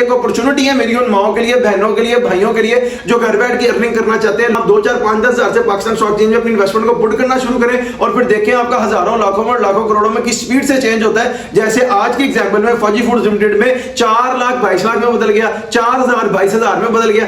एक अपॉर्चुनिटी है मेरी उन माओ के लिए, बहनों के लिए, भाइयों के लिए जो घर बैठ के अर्निंग करना चाहते हैं। आप 2, 4, 5, 10 हजार से पाकिस्तान स्टॉक एक्सचेंज में अपनी इन्वेस्टमेंट को पुट करना शुरू करें और फिर देखें आपका हजारों, लाखों और लाखों करोड़ों में किस स्पीड से चेंज होता है। जैसे आज की एग्जांपल में फौजी फूड्स लिमिटेड में 4 लाख 22 लाख में बदल गया, 4,000 22,000 में बदल गया।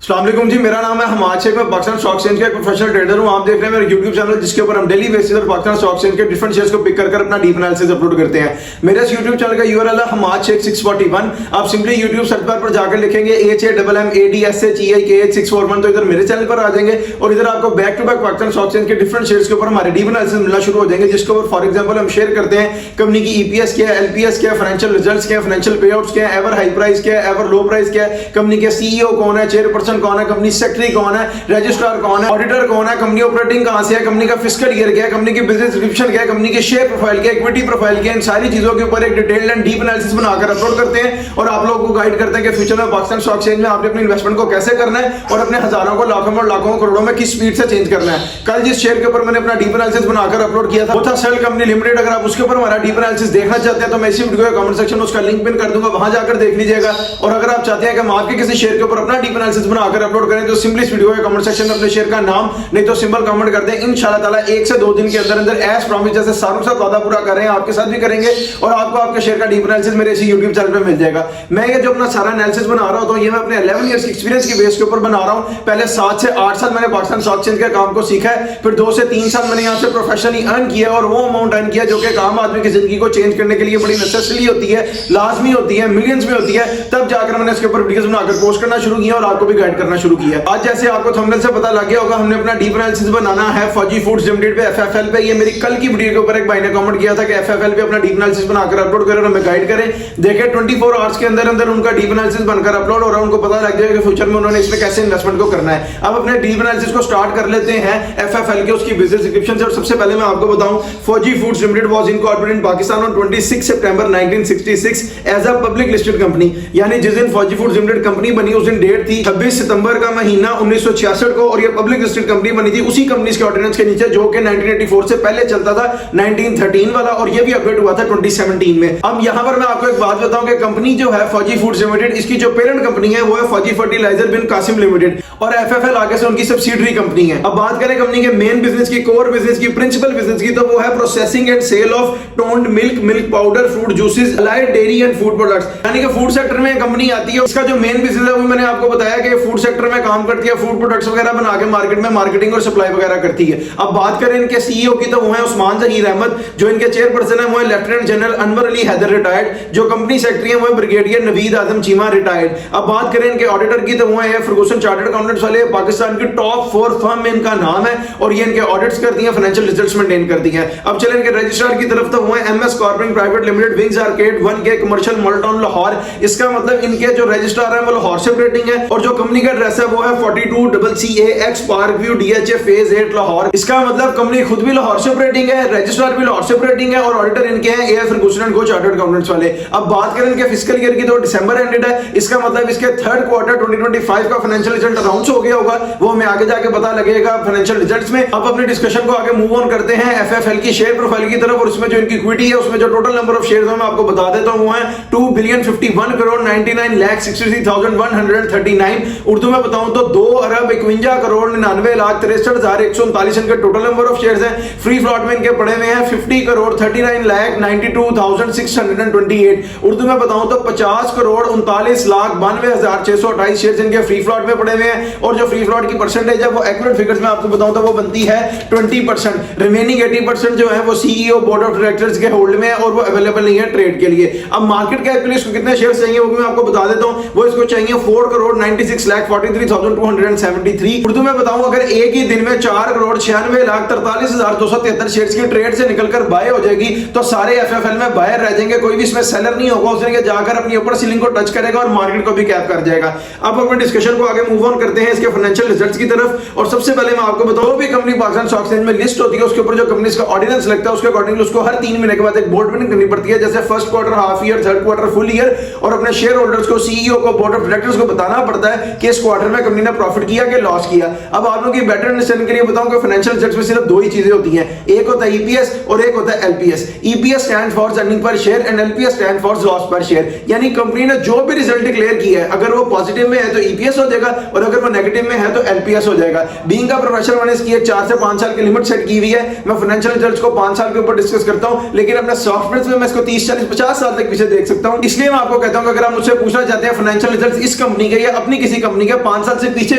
अस्सलाम वालेकुम जी, मेरा नाम है हमाद शेख, मैं पाकिस्तान स्टॉक एक्सचेंज का एक प्रोफेशनल ट्रेडर हूं। आप देख रहे हैं मेरा YouTube चैनल जिसके ऊपर हम डेली बेसिस पर पाकिस्तान स्टॉक एक्सचेंज के डिफरेंट शेयर्स को पिक कर अपना डीप एनालिसिस अपलोड करते हैं। मेरे इस YouTube चैनल का URL है हमाद शेख 641। आप सिंपली YouTube सर्च बार पर जाकर लिखेंगे HAMMADSHEIKH641 तो इधर मेरे चैनल पर आ जाएंगे और इधर आपको back to back Pakistan stock exchange के डिफरेंट शेयर्स के ऊपर हमारे डीप एनालिसिस मिलना शुरू हो जाएंगे, जिसके ऊपर फॉर एग्जांपल हम शेयर करते हैं कंपनी की EPS क्या है, LPS क्या है, फाइनेंशियल रिजल्ट्स क्या है, फाइनेंशियल पे आउट्स क्या है, एवर हाई प्राइस क्या है, एवर लो प्राइस क्या है, कंपनी के CEO कौन है, चेयरपर्सन कौन है, कंपनी सेक्रेटरी कौन है, रजिस्ट्रार कौन है, ऑडिटर कौन है, कंपनी ऑपरेटिंग कहां से है, कंपनी का फिस्कल ईयर क्या है, कंपनी की बिजनेस डिस्क्रिप्शन क्या है, कंपनी के शेयर प्रोफाइल क्या है, इक्विटी प्रोफाइल क्या है, इन सारी चीजों के ऊपर एक डिटेल्ड एंड डीप एनालिसिस बनाकर अपलोड करते हैं और आप लोगों को गाइड करते हैं कि फ्यूचर में पाकिस्तान स्टॉक एक्सचेंज में आपने अपनी इन्वेस्टमेंट को कैसे करना है और अपने हजारों को, लाखों और लाखों करोड़ों में किस स्पीड से चेंज करना है। कल जिस शेयर के ऊपर मैंने अपना डीप एनालिसिस बनाकर अपलोड किया था वो था सेल कंपनी लिमिटेड। अगर आप उसके ऊपर हमारा डीप एनालिसिस देखना चाहते हैं तो मैं इसी वीडियो के कमेंट सेक्शन में उसका लिंक पिन कर दूंगा, वहां जाकर देख लीजिएगा। और अगर आप चाहते हैं कि हम आपके किसी शेयर के ऊपर अपना डीप एनालिसिस बनाकर अपलोड करें तो सिंपली इस वीडियो के कमेंट सेक्शन में अपने शेयर का नाम नहीं तो सिंबल कमेंट कर दें। इंशाल्लाह ताला 1 से 2 दिन के अंदर अंदर एज प्रॉमिस जैसे सारों के साथ वादा पूरा कर रहे हैं आपके साथ भी करेंगे और आपको आपके शेयर का डीप एनालिसिस मेरे इसी YouTube चैनल पे मिल जाएगा। मैं ये जो अपना सारा एनालिसिस बना रहा हूं ये मैं अपने 11 इयर्स की एक्सपीरियंस की बेस के ऊपर बना रहा हूं। पहले 7 से 8 साल मैंने पाकिस्तान स्टॉक एक्सचेंज के काम को सीखा है, फिर 2 से 3 साल मैंने यहां से प्रोफेशनली अर्न किया और वो अमाउंट अर्न किया जो कि आम आदमी की जिंदगी को चेंज करने के लिए बड़ी नेसेसरी होती है, लाजमी होती है, मिलियंस में होती है। तब जाकर मैंने इसके ऊपर वीडियोस बनाकर पोस्ट करना शुरू किया और आपको भी गाइड करना शुरू किया। आज जैसे आपको थंबनेल से पता लग गया होगा हमने अपना डीप एनालिसिस बनाना है फौजी फूड्स लिमिटेड पे, FFL पे। ये मेरी कल की वीडियो के ऊपर एक भाई ने कमेंट किया था कि FFL पे अपना डीप एनालिसिस बनाकर अपलोड करें और हमें गाइड करें। देखें 24 आवर्स के अंदर अंदर उनका डीप एनालिसिस बनकर अपलोड हो रहा है, उनको पता लग जाएगा कि फ्यूचर में उन्होंने इसमें कैसे इन्वेस्टमेंट को करना है। अब अपने डीप एनालिसिस को स्टार्ट कर लेते हैं FFL के उसकी बिजनेस डिस्क्रिप्शन से। और सबसे पहले मैं आपको बताऊं Fauji foods limited was incorporated in Pakistan on 26 सितंबर 1966 as a public listed company. यानी जिस दिन फौजी फूड्स लिमिटेड कंपनी बनी उस दिन डेट थी 26 सितंबर का महीना 1966 को और ये पब्लिक लिस्टेड कंपनी बनी थी उसी कंपनी के ऑर्डिनेंस के नीचे जो कि 1984 से पहले चलता था 1913 वाला और ये भी अपडेट हुआ था 2017 में। अब यहां पर मैं आपको एक बात बताऊं कि कंपनी जो है फौजी फूड्स लिमिटेड इसकी जो पेरेंट कंपनी है वो है फौजी फर्टिलाइजर बिन कासिम लिमिटेड और FFL आगे से उनकी सब्सिडियरी कंपनी है। अब बात करें कंपनी के मेन बिजनेस की, कोर बिजनेस की, प्रिंसिपल बिजनेस की तो वो है processing and sale of toned milk, milk powder, fruit juices, allied dairy and food products. यानी कि फूड सेक्टर में कंपनी आती है। इसका जो मेन बिजनेस है वो मैंने आपको बताया कि फूड सेक्टर में काम करती है, फूड प्रोडक्ट्स वगैरह बना के मार्केट में मार्केटिंग और सप्लाई वगैरह करती है। अब बात करें इनके CEO की तो वो है उस्मान जहीर अहमद, जो इनके चेयरपर्सन है वो है lieutenant general Anwar Ali Haider retired, जो कंपनी सेक्रेटरी है वो है ब्रिगेडियर नवीद आजम चीमा रिटायर्ड। अब बात करें इनके ऑडिटर की तो वो है फर्गूसन चार्टर्ड अकाउंटेंट्स वाले, पाकिस्तान की टॉप 4 फर्म में इनका नाम है और ये इनके ऑडिट्स करती है, फाइनेंशियल रिजल्ट्स मेंटेन करती है। अब चलें इनके रजिस्ट्रार की तरफ तो वो है MS corporate private limited wings arcade 1K commercial mall town Lahore. इसका मतलब इनके जो रजिस्ट्रार है वो लाहौर से ऑपरेटिंग है और जो कंपनी का एड्रेस है वो है 42CCAX park view DHA phase 8 Lahore. इसका मतलब कंपनी खुद भी लाहौर से ऑपरेटिंग है, रजिस्ट्रार भी लाहौर से ऑपरेटिंग है और ऑडिटर इनके हैं AF फर्गूसन एंड को चार्टर्ड अकाउंटेंट्स वाले। अब बात करें इनके फिस्कल ईयर की तो दिसंबर एंडेड है। इसका मतलब इसके थर्ड क्वार्टर 2025 का फाइनेंशियल रिजल्ट अनाउंस हो गया होगा, वो हमें आगे जाके पता लगेगा फाइनेंशियल रिजल्ट्स में। अब अपने डिस्कशन को आगे मूव ऑन करते हैं FFL की शेयर प्रोफाइल की तरफ और उसमें जो इनकी इक्विटी है उसमें जो टोटल नंबर ऑफ शेयर्स है मैं आपको बता देता हूं वो है 2,51,99,63,139। उर्दू में बताऊं तो 2,51,99,63,139 इनके टोटल नंबर ऑफ शेयर्स हैं। फ्री फ्लॉट में इनके पड़े हुए हैं 50,39,92,628। उर्दू में बताऊं तो 50,39,92,628 शेयर्स इनके फ्री फ्लॉट में पड़े हुए हैं और जो फ्री फ्लॉट की परसेंटेज है वो एक्यूरेट फिगर्स में आपको बताऊं तो वो बनती है 20%। रिमेनिंग 80% जो है वो CEO बोर्ड ऑफ डायरेक्टर्स के होल्ड में है और वो अवेलेबल नहीं है ट्रेड के लिए। अब मार्केट कैप के लिए इसको कितने शेयर्स चाहिए वो भी मैं आपको बता देता हूं। वो इसको चाहिए 4,96,43,273। उर्दू में बताऊं अगर एक ही दिन में 4,96,43,273 शेयर्स की ट्रेड से निकलकर बाय हो जाएगी तो सारे FFL में बायर रह जाएंगे, कोई भी इसमें सेलर नहीं होगा। उसने जाकर अपनी ऊपर सीलिंग को टच करेगा और मार्केट को भी कैप कर जाएगा। अब अपने डिस्कशन को आगे मूव ऑन करते हैं इसके फाइनेंशियल रिजल्ट्स की तरफ और सबसे पहले मैं आपको बताऊं भी कंपनी पाकिस्तान स्टॉक एक्सचेंज में लिस्ट होती है उसके ऊपर जो कंपनी का ऑर्डिनेंस लगता है उसके अकॉर्डिंग उसको हर 3 महीने के बाद एक बोर्ड मीटिंग करनी पड़ती है, जैसे first quarter, half year, third quarter, full year. और अपने शेयर होल्डर्स को, CEO को, बोर्ड ऑफ डायरेक्टर्स को बताना पड़ता है कि इस क्वार्टर में कंपनी ने प्रॉफिट किया कि लॉस किया। अब आप लोगों की बेटर अंडरस्टैंडिंग के लिए बताऊं कि फाइनेंशियल रिजल्ट्स में सिर्फ दो ही चीजें होती हैं, एक होता है ईपीएस और एक होता है LPS. EPS stand for earning per share and LPS stand for loss पर शेयर। यानी कंपनी ने जो भी रिजल्ट डिक्लेयर किया है, अगर वो पॉजिटिव में है तो ईपीएस हो जाएगा और अगर वो नेगेटिव में है तो एलपीएस हो जाएगा। बीइंग का प्रोफेशनल मैंने इसकी 4 से 5 साल की लिमिट सेट की हुई है। मैं फाइनेंशियल रिजल्ट्स को 5 साल के ऊपर डिस्कस करता हूं, लेकिन अपने सॉफ्टवेयर में मैं इसको 30, 40, 50 साल तक पीछे देख सकता हूं। इसलिए मैं आपको कहता हूं कि अगर आप मुझसे पूछना चाहते हैं फाइनेंशियल रिजल्ट्स इस कंपनी के या अपनी किसी कंपनी के 5 साल से पीछे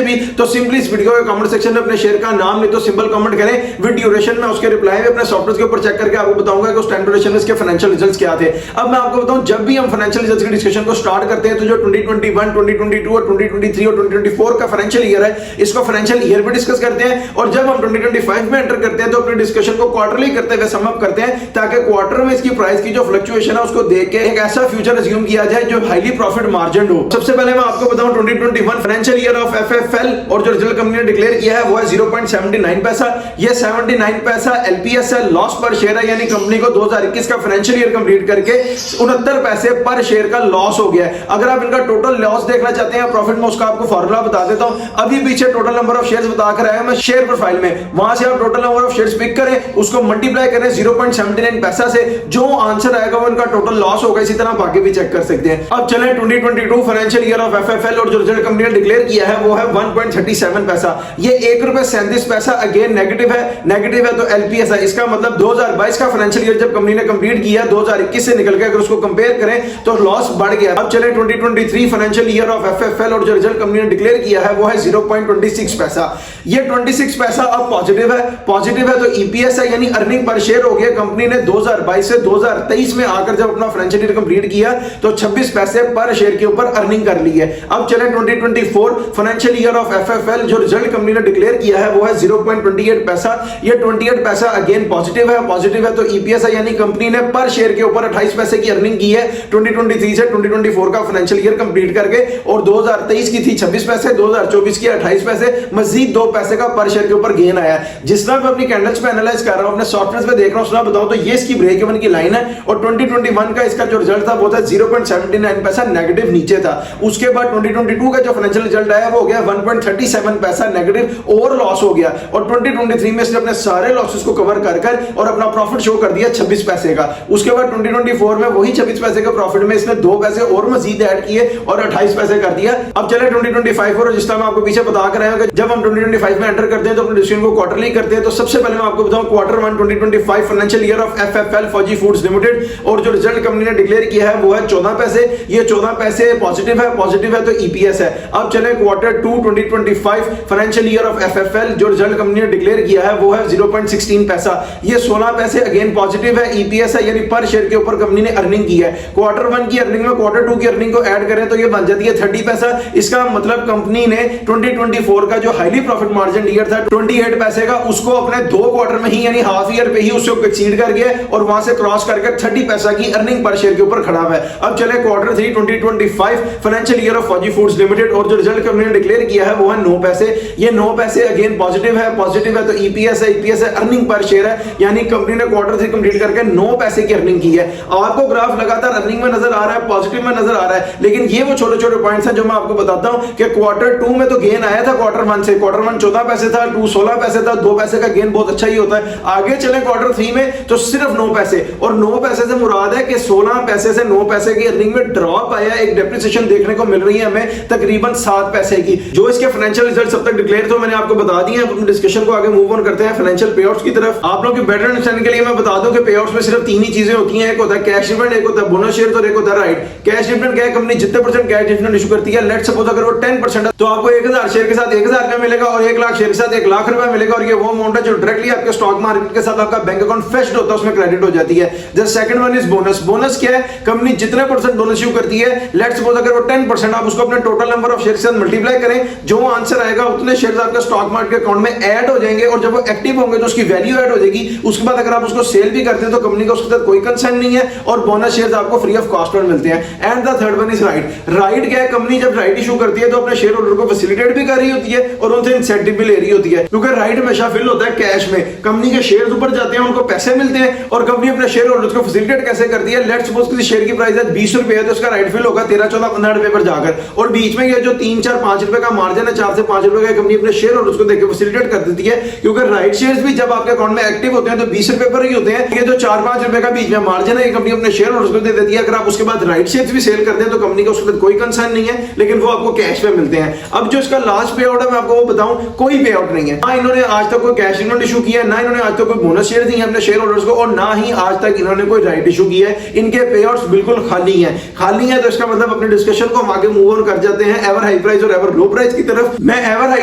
भी, तो सिंपली इस वीडियो के कमेंट सेक्शन में अपने शेयर का नाम नहीं तो सिंपल कमेंट करें विद ड्यूरेशन में, उसके रिप्लाई में अपने सॉफ्टवेयर के ऊपर चेक करके आपको बताऊंगा कि उस टाइम ड्यूरेशन में इसके फाइनेंशियल रिजल्ट्स क्या थे। अब मैं आपको बताऊं, जब भी हम फाइनेंशियल रिजल्ट्स की डिस्कशन को स्टार्ट करते हैं तो जो 2021, 2022 और 2023 और 2024 का फाइनेंशियल ईयर है, इसको फाइनेंशियल ईयर भी डिस्कस करते हैं। और जब हम 2025 में एंटर करते हैं तो अपनी डिस्कशन को क्वार्टरली करते हुए सम अप करते हैं, ताकि क्वार्टर में इसकी प्राइस की जो फ्लक्चुएशन है उसको देख के एक ऐसा फ्यूचर अज्यूम किया जाए जो हाईली प्रॉफिट मार्जिन हो। सबसे पहले मैं आपको बताऊं 2021 फाइनेंशियल ईयर ऑफ एफएफएल और जो रिजल्ट कंपनी ने डिक्लेयर किया है वो है 0.79 पैसा। ये 79 पैसा एलपीएस है, लॉस पर शेयर है, यानी कंपनी को 2021 का फाइनेंशियल ईयर कंप्लीट करके 69 पैसे पर शेयर का लॉस हो गया है। अगर आप इनका टोटल लॉस देखना चाहते हैं प्रॉफिट में, उसका आपको फॉर्मूला बता देता हूं। अभी पीछे टोटल नंबर ऑफ शेयर्स बता कर आया मैं शेयर प्रोफाइल में, वहां से आप total number of shares pick करें, उसको मल्टीप्लाई करें 0.79 पैसा से, जो आंसर आएगा वो इनका टोटल लॉस होगा। इसी तरह बाकी भी चेक कर सकते हैं। अब चलें 2022 फाइनेंशियल ईयर ऑफ एफएफएल और जो रिजल्ट कंपनी ने डिक्लेयर किया है वो है 1.37 पैसा। ये 1 रुपए 37 पैसा अगेन नेगेटिव है। नेगेटिव है तो एलपीएस है। इसका मतलब 2022 का फाइनेंशियल ईयर जब कंपनी ने कंप्लीट किया 2021 से निकल के अगर उसको कंपेयर करें तो लॉस बढ़ गया। अब चले 2023 फाइनेंशियल ईयर ऑफ एफएफएल और जो रिजल्ट कंपनी ने डिक्लेयर किया है वो है 0.26 पैसा। ये 26 पैसा अब पॉजिटिव है। पॉजिटिव है तो ईपीएस है, यानी अर्निंग पर शेयर हो गया। कंपनी ने 2022 से 2023 में आकर जब अपना फाइनेंशियल ईयर कंप्लीट किया तो 26 पैसे पर शेयर के ऊपर अर्निंग कर ली है। अब चले 2024 फाइनेंशियल ईयर ऑफ एफएफएल जो रिजल्ट कंपनी ने डिक्लेयर किया है वो है 0.28 पैसा। ये 28 पैसा अगेन पॉजिटिव है। पॉजिटिव है तो ईपीएस है, यानी कंपनी ने पर शेयर के ऊपर 28 पैसे की अर्निंग की है 2023 से 2024 का फाइनेंशियल ईयर कंप्लीट करके। और 2023 की थी 26 पैसे, 2024 की 28 पैसे, मजीद 2 पैसे का पर शेयर के ऊपर गेन आया है। जिस तरह मैं अपनी कैंडल्स पे एनालाइज कर रहा हूं, अपने सॉफ्टवेयर पे देख रहा हूं, उसमें बताऊं तो ये इसकी ब्रेक इवन की लाइन है। और 2021 का इसका जो रिजल्ट था वो था 0.79 पैसा नेगेटिव नीचे था। उसके बाद 2022 का जो फाइनेंशियल रिजल्ट आया वो हो गया 1.37 पैसा नेगेटिव और लॉस हो गया। और 2023 में इसने अपने सारे लॉसेस को कवर कर और अपना प्रॉफिट शो कर दिया 26 पैसे का। उसके बाद 2024 में वही 26 पैसे का प्रॉफिट में इसने 2 पैसे और मजीद ऐड किए और 28 पैसे कर दिया। अब चले 2025 और जिस तरह मैं आपको पीछे बता कर आया कि जब हम 2025 में एंटर करते हैं तो अपने डिसीजन को क्वार्टरली करते हैं। तो सबसे पहले मैं आपको बताऊं Q1 2025 financial year of FFL फौजी फूड्स लिमिटेड और जो रिजल्ट कंपनी ने डिक्लेयर किया है वो है 14 पैसे। ये 14 पैसे पॉजिटिव है। पॉजिटिव है तो ईपीएस है। अब चले Q2 2025 financial year of FFL जो रिजल्ट कंपनी ने डिक्लेयर किया है वो है 0.16 पैसा। ये 16 पैसे अगेन पॉजिटिव है। ईपीएस है, यानी पर शेयर के ऊपर कंपनी ने अर्निंग की है। Q1 की अर्निंग में Q2 की अर्निंग को ऐड करें तो ये बन जाती है 30 पैसा। इसका मतलब कंपनी ने 2024 का जो हाईली प्रॉफिट मार्जिन ईयर था 28 पैसे का, उसको अपने 2 क्वार्टर में ही यानी हाफ ईयर पे ही उसको एक्सीड कर गया और वहां से क्रॉस करके 30 पैसा की अर्निंग पर शेयर के ऊपर खड़ा हुआ है। अब चले Q3 2025 फाइनेंशियल ईयर ऑफ फौजी फूड्स लिमिटेड और जो रिजल्ट कंपनी ने डिक्लेयर किया है वो है 9 पैसे। ये 9 पैसे अगेन पॉजिटिव है। पॉजिटिव है तो ईपीएस है। ईपीएस है अर्निंग पर शेयर है, यानी कंपनी ने Q3 कंप्लीट करके 9 पैसे की अर्निंग की है। आपको ग्राफ लगातार अर्निंग में नजर आ रहा है, पॉजिटिव में नजर आ रहा है, लेकिन ये वो छोटे छोटे पॉइंट्स हैं जो मैं आपको बताता हूं कि Q2 में तो गेन आया था Q1 से। Q1 14 पैसे था, 2 16 पैसे था, 2 पैसे का गेन बहुत अच्छा ही होता है। आगे चले Q3 में तो सिर्फ 9 पैसे, और 9 पैसे से मुराद है कि 16 पैसे से 9 पैसे की अर्निंग में ड्रॉप आया, एक डेप्रिसिएशन देखने को मिल रही है हमें तकरीबन 7 पैसे की। जो इसके फाइनेंशियल रिजल्ट अब तक डिक्लेयर थे मैंने आपको बता दिए। अब डिस्कशन को आगे मूव ऑन करते हैं फाइनेंशियल पेआउट्स की तरफ। आप लोगों की बेटर अंडरस्टैंडिंग के लिए मैं बता दूं कि पेआउट्स में सिर्फ 3 ही चीजें होती हैं, एक होता है कैश डिविडेंड, एक होता है बोनस शेयर और एक होता है राइट। कैश डिविडेंड क्या है, कंपनी जितने % कैश डिविडेंड इशू करती है, लेट्स सपोज अगर वो 10% है तो आपको 1000 शेयर के साथ 1000 रुपए मिलेगा और 1 लाख शेयर के साथ 1 लाख रुपए मिलेगा। और ये वो अमाउंट है जो डायरेक्टली आपके स्टॉक मार्केट के साथ आपका बैंक अकाउंट फेस्ड होता है, उसमें क्रेडिट हो जाती है। The second one is bonus. Bonus क्या है, कंपनी जितने % बोनस इशू करती है, लेट्स सपोज अगर वो 10%, आप उसको अपने टोटल नंबर ऑफ शेयर के साथ मल्टीप्लाई करें, जो आंसर आएगा उतने शेयर आपके स्टॉक मार्केट के अकाउंट में ऐड हो जाएंगे और जब वो एक्टिव होंगे तो उसकी वैल्यू ऐड हो जाएगी। उसके बाद अगर आप उसको सेल भी करते हैं तो कंपनी का उसके साथ कोई कंसर्न नहीं है और बोनस शेयर्स आपको फ्री ऑफ कॉस्ट पर मिलते हैं। And the third one is right. Right क्या है, कंपनी जब राइट इशू करती है तो अपने शेयर होल्डर को फैसिलिटेट भी कर रही होती है और उनसे इंसेंटिव भी ले रही होती है, क्योंकि राइट हमेशा फिल होता है कैश में। कंपनी के शेयर्स ऊपर जाते हैं, उनको पैसे मिलते हैं और कंपनी अपने शेयर होल्डर्स को फैसिलिटेट कैसे करती है। लेट्स सपोज किसी शेयर की प्राइस है 20 रुपए है तो उसका राइट फिल होगा 13, 14, 15 रुपए पर जाकर, और बीच में ये जो जो 3-4-5 रुपए का मार्जिन है, 4 से 5 रुपए का कंपनी अपने शेयर होल्डर्स को देकर फैसिलिटेट कर देती है, क्योंकि राइट शेयर्स भी जब आपके अकाउंट में एक्टिव होते हैं तो 20 रुपए पर ही होते हैं। ये जो 4-5 रुपए का बीच में मार्जिन है, ये कंपनी अपने शेयर होल्डर्स को दे देती है। अगर आप उसके बाद राइट शेयर्स भी सेल करते हैं तो कंपनी का उसके बाद कोई कंसर्न नहीं है, लेकिन वो आपको कैश पे मिलते हैं। अब जो इसका लास्ट पे आउट है मैं आपको वो बताऊं, कोई पे आउट नहीं है। ना इन्होंने आज तक कोई कैश इन्होंने इशू किया है, ना इन्होंने आज तक कोई बोनस शेयर दिए अपने शेयर होल्डर्स को, और ना ही आज तक इन्होंने कोई राइट इशू किया है। इनके पे आउट्स बिल्कुल खाली हैं। खाली है तो इसका मतलब अपने डिस्कशन को हम आगे मूव ऑन कर जाते हैं एवर हाई प्राइस और एवर लो प्राइस की तरफ। मैं एवर हाई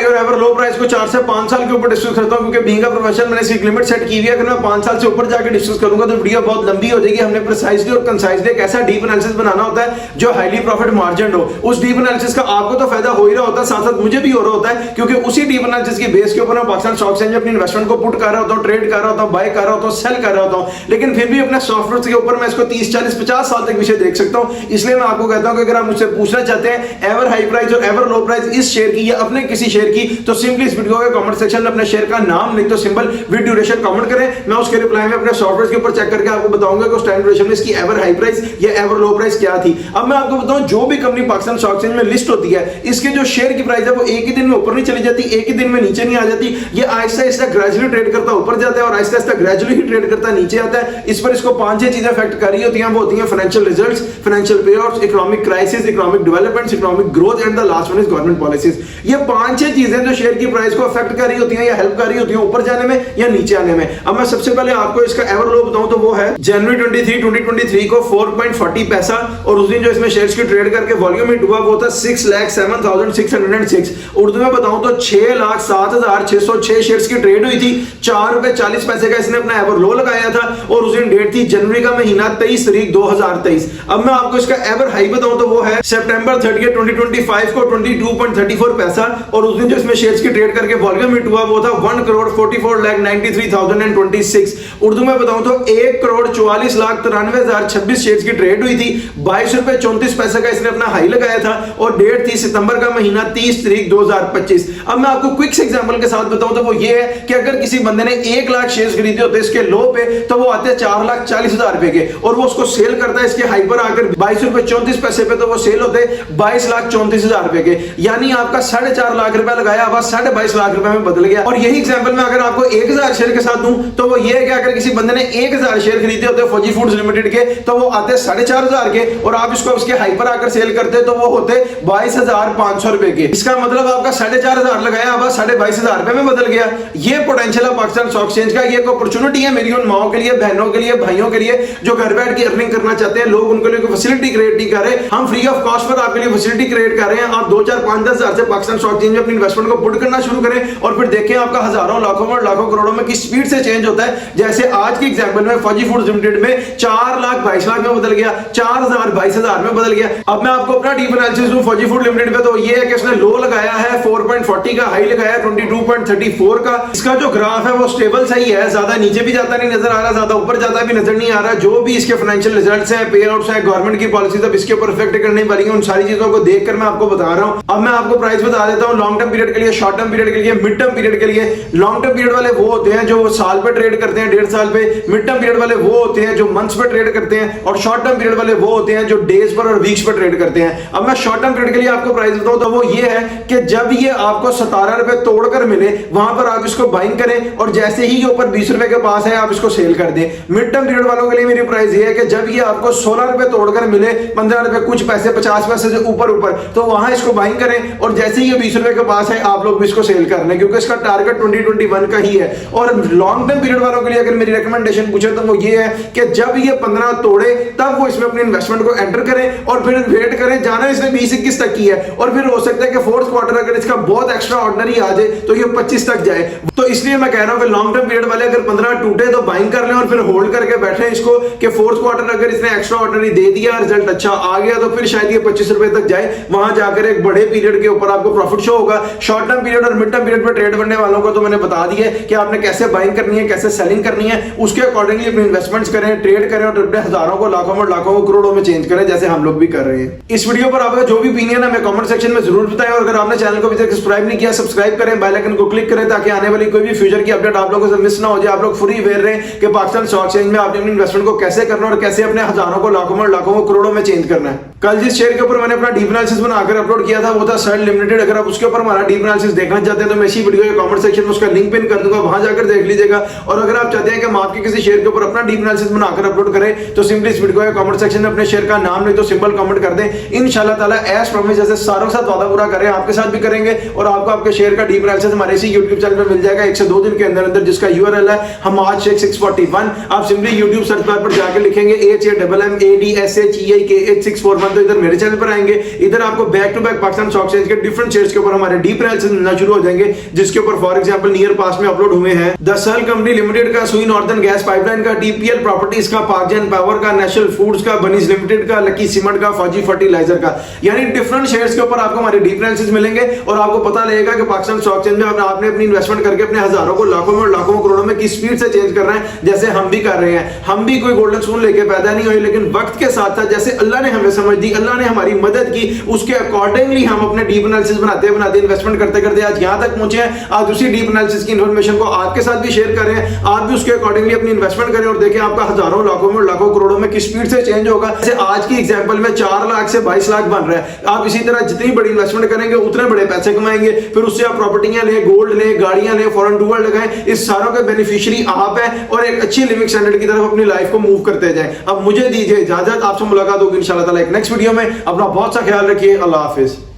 और एवर लो प्राइस को 4 से 5 साल के ऊपर डिस्कस करता हूं, क्योंकि बीइंग अ प्रोफेशनल मैंने इसकी लिमिट सेट की हुई है। अगर मैं 5 साल से ऊपर जाकर डिस्कस करूंगा तो वीडियो बहुत लंबी हो जाएगी। हमने प्रिसाइजली और कंसाइजली एक ऐसा डीप एनालिसिस बनाना होता है जो हाईली प्रॉफिट मार्जिन हो। उस डीप एनालिसिस का आपको तो फायदा हो ही रहा होता है, साथ साथ मुझे भी हो रहा होता है, क्योंकि उसी डीप एनालिसिस की बेस के ऊपर मैं पाकिस्तान स्टॉक एक्सचेंज में अपनी इन्वेस्टमेंट को पुट कर रहा होता हूं, ट्रेड कर रहा होता हूं, बाय कर रहा होता हूं, सेल कर रहा होता हूं। लेकिन फिर भी अपने सॉफ्टवेयर के ऊपर मैं इसको 30-40-50 साल तक विषय देख सकता हूं। इसलिए मैं आपको कहता हूं कि अगर आप मुझसे पूछना चाहते हैं एवर हाई प्राइस और एवर लो प्राइस इस शेयर की या अपने किसी शेयर की, तो सिंपली इस वीडियो के कमेंट सेक्शन में अपने शेयर का नाम लिख दो, सिंबल विद ड्यूरेशन कमेंट करें। मैं उसके रिप्लाई में अपने सॉफ्टवेयर के ऊपर चेक करके आपको बताऊंगा कि उस टाइम ड्यूरेशन में इसकी एवर हाई प्राइस या एवर लो प्राइस क्या थी। अब मैं आपको बताऊं, जो भी कंपनी पाकिस्तान स्टॉक एक्सचेंज में लिस्ट होती है, इसके जो शेयर की प्राइस है वो एक ही दिन में ऊपर नहीं चली जाती, एक ही दिन में नीचे नहीं आ जाती। ये आहिस्ता आहिस्ता ग्रेजुअली ट्रेड करता ऊपर जाता है और आहिस्ता आहिस्ता ग्रेजुअली ही ट्रेड करता नीचे आता है। इस पर इसको 5-6 चीजें अफेक्ट कर रही होती हैं। वो होती हैं financial results, financial पेआउट्स, economic crisis, economic developments, economic growth and the last one is government policies. ये 5-6 चीजें जो शेयर की प्राइस को अफेक्ट कर रही होती हैं या हेल्प कर रही होती हैं ऊपर जाने में या नीचे आने में। अब मैं सबसे पहले आपको इसका एवर लो बताऊं तो वो है जनवरी 23, 2023 को 4.40 पैसा, और उस दिन जो इसमें शेयर्स की ट्रेड करके वॉल्यूम हिट हुआ वो था 6,07,606। उर्दू में बताऊं तो 6,07,606 शेयर्स की ट्रेड हुई थी। 4 रुपए 40 पैसे का इसने अपना एवर लो लगाया था, और उस दिन डेट थी जनवरी का महीना 23 तारीख 2023। अब मैं आपको इसका एवर हाई बताऊं तो वो है सितंबर 30, 2025 को 22.34 पैसा, और उस दिन जो इसमें शेयर्स की ट्रेड करके वॉल्यूम हिट हुआ वो था 1,44,93,026। उर्दू में बताऊं तो 1,44,93,026 शेयर्स की ट्रेड हुई थी। 22 रुपए 34 पैसे का इसने अपना हाई लगाया था, और डेट थी सितंबर का महीना 30 तारीख 2025। अब मैं आपको क्विक एग्जांपल के साथ बताऊं तो वो ये है कि अगर किसी बंदे ने 1 लाख शेयर्स खरीदे होते इसके लो पे, तो वो आते 4,40,000 रुपए के, और वो उसको सेल करता है इसके हाई पर आकर 22 रुपए 34 पैसे पे, तो वो सेल होते 22,34,000 रुपए के। यानी आपका 4.5 लाख रुपए लगाया बस 22.5 लाख रुपए में बदल गया। और यही एग्जांपल मैं अगर आपको 1,000 शेयर के साथ दूं तो वो ये है कि अगर किसी बंदे ने 1,000 शेयर खरीदे होते फौजी फूड्स लिमिटेड के, तो वो आते 4,500 के, और आप इसको उसके हाई पर आकर सेल करते तो वो होते 22,500 रुपए के। इसका मतलब आपका 4,500 लगाया बस 22,500 रुपए में बदल गया। ये पोटेंशियल है पाकिस्तान स्टॉक एक्सचेंज का। ये एक अपॉर्चुनिटी है मेरी उन माओं के लिए, बहनों के लिए, भाइयों के लिए जो घर बैठ के अर्निंग करना चाहते हैं। लोग उनके लिए फैसिलिटी क्रिएट नहीं कर रहे, हम फ्री ऑफ कॉस्ट पर आपके लिए फैसिलिटी क्रिएट कर रहे हैं। आप 2, 4, 5, 10 हजार से पाकिस्तान स्टॉक एक्सचेंज में अपनी इन्वेस्टमेंट को पुट करना शुरू करें, और फिर देखें आपका हजारों, लाखों और लाखों करोड़ों में किस स्पीड से चेंज होता है। जैसे आज की एग्जांपल में फौजी फूड्स लिमिटेड में 4,22,00,000 में बदल गया, 4,22,000 में बदल गया। अब मैं आपको अपना डीप एनालिसिस दूं फौजी फूड लिमिटेड पे, तो ये है कि इसने लो लगाया है 4.40 का, हाई लगाया 22.34 का। इसका जो ग्राफ है वो स्टेबल सही है, ज्यादा नीचे भी जाता नहीं नजर आ रहा, ज्यादा ऊपर जाता भी नजर नहीं आ रहा। जो भी इसके फाइनेंशियल रिजल्ट्स हैं, पे आउट्स हैं, गवर्नमेंट की पॉलिसीज अब इसके ऊपर इफेक्ट करने वाली हैं, उन सारी चीजों को देखकर मैं आपको बता रहा हूं। अब मैं आपको प्राइस बता देता हूं लॉन्ग टर्म पीरियड के लिए, शॉर्ट टर्म पीरियड के लिए, मिड टर्म पीरियड के लिए। लॉन्ग टर्म पीरियड वाले वो होते हैं जो साल पे ट्रेड करते हैं, 1.5 साल पे। मिड टर्म पीरियड वाले वो होते हैं जो मंथ्स पे ट्रेड करते हैं, और शॉर्ट टर्म पीरियड वाले वो होते हैं जो डेज पर और वीक्स पर ट्रेड करते हैं। अब मैं शॉर्ट टर्म पीरियड के लिए आपको प्राइस बताऊं तो वो ये है कि जब ये आपको 17 रुपए तोड़कर मिले वहां पर आप इसको बाइंग करें, और जैसे ही ये ऊपर 20 रुपए के पास है आप इसको सेल कर दें। मिड टर्म पीरियड वालों के लिए मेरी प्राइस ये है कि जब ये आपको 16 रुपए तोड़कर मिले, 15 रुपए कुछ पैसे, 50 पैसे से ऊपर तो वहां इसको बाइंग करें, और जैसे ही ये 20 रुपए के पास है आप लोग भी इसको सेल कर लें, क्योंकि इसका टारगेट 2021 का ही है। और लॉन्ग टर्म पीरियड वालों के लिए अगर मेरी रिकमेंडेशन पूछे तो वो ये है कि जब ये 15 तोड़े तब वो इसमें अपनी इन्वेस्टमेंट को एंटर करें, और फिर वेट करें। जाना इसने 20-21 तक की है, और फिर हो सकता है कि फोर्थ क्वार्टर अगर इसका बहुत एक्स्ट्रा ऑर्डिनरी आ जाए तो ये 25 तक जाए। तो इसलिए मैं कह रहा हूं कि लॉन्ग टर्म पीरियड वाले अगर 15 टूटे तो बाइंग कर लें, और फिर होल्ड करके बैठे इसको कि फोर्थ क्वार्टर अगर इसने एक्स्ट्रा ऑर्डिनरी दे दिया, रिजल्ट अच्छा आ गया, तो फिर शायद ये 25 रुपए तक जाए। वहां जाकर एक बड़े पीरियड के ऊपर आपको प्रॉफिट शो होगा। शॉर्ट टर्म पीरियड और मिड टर्म पीरियड पे ट्रेड करने वालों को तो मैंने बता दिया है कि आपने कैसे बाइंग करनी है, कैसे सेलिंग करनी है, उसके अकॉर्डिंगली अपनी इन्वेस्टमेंट्स करें, ट्रेड करें, और अपने हजारों को, लाखों और लाखों को, करोड़ों में चेंज करें, जैसे हम लोग भी कर रहे हैं। इस वीडियो पर आपका जो भी ओपिनियन है मैं कमेंट सेक्शन में जरूर बताएं, और अगर आपने चैनल को अभी तक सब्सक्राइब नहीं किया, सब्सक्राइब करें, बेल आइकन को क्लिक करें, ताकि आने वाली कोई भी फ्यूचर की अपडेट आप लोगों से मिस ना हो जाए। आप लोग फ्री अवेयर रहें कि पाकिस्तान स्टॉक एक्सचेंज में आपने अपनी इन्वेस्टमेंट को कैसे करना और कैसे अपने हजारों को, लाखों और लाखों को, करोड़ों में चेंज करना है। कल जिस शेयर के ऊपर मैंने अपना डीप एनालिसिस बनाकर बनाकर अपलोड किया था वो था सर्ट लिमिटेड। अगर आप उसके ऊपर हमारा डीप एनालिसिस देखना चाहते हैं तो मैं इसी वीडियो के कमेंट सेक्शन में उसका लिंक पिन कर दूंगा, वहां जाकर देख लीजिएगा। और अगर आप चाहते हैं कि हम आपके किसी शेयर के ऊपर अपना डीप एनालिसिस बनाकर अपलोड करें तो सिंपली इस वीडियो के कमेंट सेक्शन में अपने शेयर का नाम नहीं तो सिंपल कमेंट कर दें। इंशाल्लाह ताला एज प्रॉमिस जैसे सारों के साथ वादा पूरा करें आपके साथ भी करेंगे और आपको आपके शेयर का डीप एनालिसिस हमारे इसी YouTube चैनल पर मिल जाएगा 1 से 2 दिन के अंदर अंदर, जिसका URL है हमाद शेख 641। आप सिंपली YouTube सर्च बार पर जाकर लिखेंगे HAMMADSHEIK8641 तो इधर मेरे चैनल पर आएंगे। इधर आपको back to back Pakistan stock exchange के डिफरेंट शेयर्स के ऊपर हमारे डीप एनालिसिस मिलना शुरू हो जाएंगे, जिसके ऊपर फॉर एग्जांपल नियर पास्ट में अपलोड हुए हैं द सल कंपनी लिमिटेड का, सुई नॉर्दर्न गैस पाइपलाइन का, TPL प्रॉपर्टीज का, पाकजैन पावर का, नेशनल फूड्स का, बनीज लिमिटेड का, लकी सीमेंट का, फौजी फर्टिलाइजर का। यानी डिफरेंट शेयर्स के ऊपर आपको हमारे डीप एनालिसिस मिलेंगे और आपको पता लगेगा कि पाकिस्तान स्टॉक एक्सचेंज में आपने अपनी इन्वेस्टमेंट करके अपने हजारों को लाखों में और लाखों करोड़ों में किस स्पीड से चेंज करना है, जैसे हम भी कर रहे हैं। हम भी कोई गोल्डन स्पून लेके पैदा नहीं हुए, लेकिन वक्त के साथ साथ जैसे अल्लाह ने हमें समझ दी, अल्लाह ने हमारी मदद की, उसके अकॉर्डिंगली हम अपने डीप एनालिसिस बनाते बनाते इन्वेस्टमेंट करते करते आज यहां तक पहुंचे हैं। आज उसी डीप एनालिसिस की इन्फॉर्मेशन को आपके साथ भी शेयर कर रहे हैं, आप भी उसके अकॉर्डिंगली अपनी इन्वेस्टमेंट करें और देखें आपका हजारों लाखों में और लाखों करोड़ों में किस स्पीड से चेंज होगा। जैसे आज की एग्जांपल में 4 लाख से 22 लाख बन रहा है। आप इसी तरह जितनी बड़ी इन्वेस्टमेंट करेंगे उतने बड़े पैसे कमाएंगे, फिर उससे आप प्रॉपर्टियां लें, गोल्ड लें, गाड़ियां लें, फॉरेन टूर लगाएं, इस सारों के बेनिफिशियरी आप हैं और एक अच्छी लिविंग स्टैंडर्ड की तरफ अपनी लाइफ को मूव करते जाएं। अब मुझे दीजिए इजाजत, आपसे मुलाकात होगी इंशाल्लाह ताला एक नेक्स्ट वीडियो में। अपना बहुत सा ख्याल रखिए, अल्लाह हाफिज।